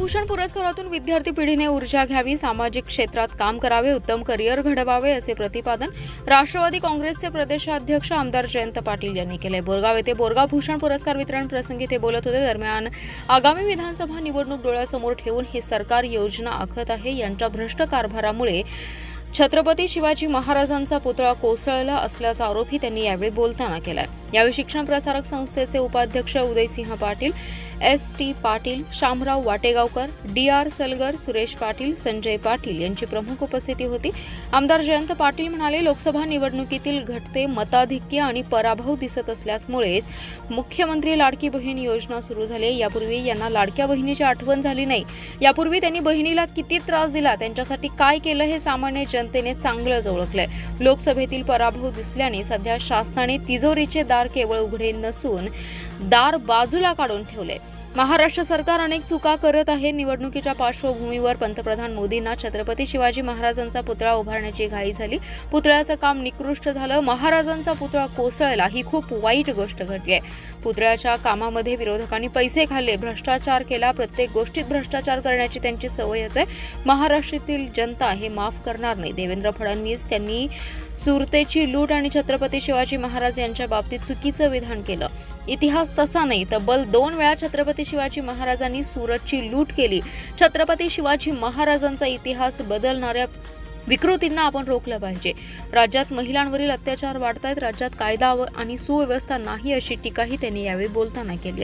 भूषण पुरस्कारातून विद्यार्थी पिढीने ऊर्जा घ्यावी, सामाजिक क्षेत्रात काम करावे, उत्तम करिअर घडवावे असे प्रतिपादन राष्ट्रवादी काँग्रेसचे प्रदेशाध्यक्ष आमदार जयंत पाटील यांनी केले। बोरगाव येथे बोरगाव भूषण पुरस्कार वितरण प्रसंगी ते बोलत होते। दरम्यान आगामी विधानसभा निवडणूक डोळ्यासमोर ठेवून हे सरकार योजना आखत आहे। यांच्या भ्रष्ट कारभारामुळे छत्रपती शिवाजी महाराजांचा पुतळा कोसळला असल्याचा आरोपही त्यांनी यावेळी बोलताना केला। यावेळी शिक्षण प्रसारक संस्थेचे उपाध्यक्ष उदयसिंह पाटील, एस.टी. पाटील, शामराव वाटेगावकर, डी.आर. सलगर, सुरेश पाटील, संजय पाटील यांची प्रमुख उपस्थिती होती। आमदार जयंत पाटील म्हणाले, लोकसभा निवडणुकीतील घटते मताधिक्य आणि पराभव दिसत असल्यामुळेच मुख्यमंत्री लाडकी बहीण योजना सुरू झाली। यापूर्वी यांना लाडक्या बहिणीची आठवण झाली नाही। यापूर्वी त्यांनी बहिणीला किती त्रास दिला, त्यांच्यासाठी काय केलं हे सामान्य जनतेने चांगलंच ओळखलंय। लोकसभेतील पराभव दिसल्याने सध्या शासनाने तिजोरीचे दार केवळ उघडे नसून दार बाजूला काढून ठेवले। महाराष्ट्र सरकार अनेक चुका करत आहे। निवडणुकीच्या पार्श्वभूमीवर पंतप्रधान मोदींना छत्रपती शिवाजी महाराजांचा पुतळा उभारण्याची घाई झाली। पुतळ्याचं काम निकृष्ट झालं। महाराजांचा पुतळा कोसळला ही खूप वाईट गोष्ट घडली आहे। पुतळ्याच्या कामामध्ये विरोधकांनी पैसे खाल्ले, भ्रष्टाचार केला। प्रत्येक गोष्टीत भ्रष्टाचार करण्याची त्यांची सवयच आहे। महाराष्ट्रातील जनता हे माफ करणार नाही। देवेंद्र फडणवीस त्यांनी सुरतेची लूट आणि छत्रपती शिवाजी महाराज यांच्या बाबतीत चुकीचं विधान केलं। इतिहास तसा नाही, तब्बल 2 वेळा छत्रपती शिवाजी महाराजांनी सुरतची लूट केली। छत्रपती शिवाजी महाराजांचा इतिहास बदलणाऱ्या विकृतींना आपण रोखलं पाहिजे। राज्यात महिलांवरील अत्याचार वाढतायत। राज्यात कायदा आणि सुव्यवस्था नाही अशी टीकाही त्यांनी यावेळी बोलताना केली।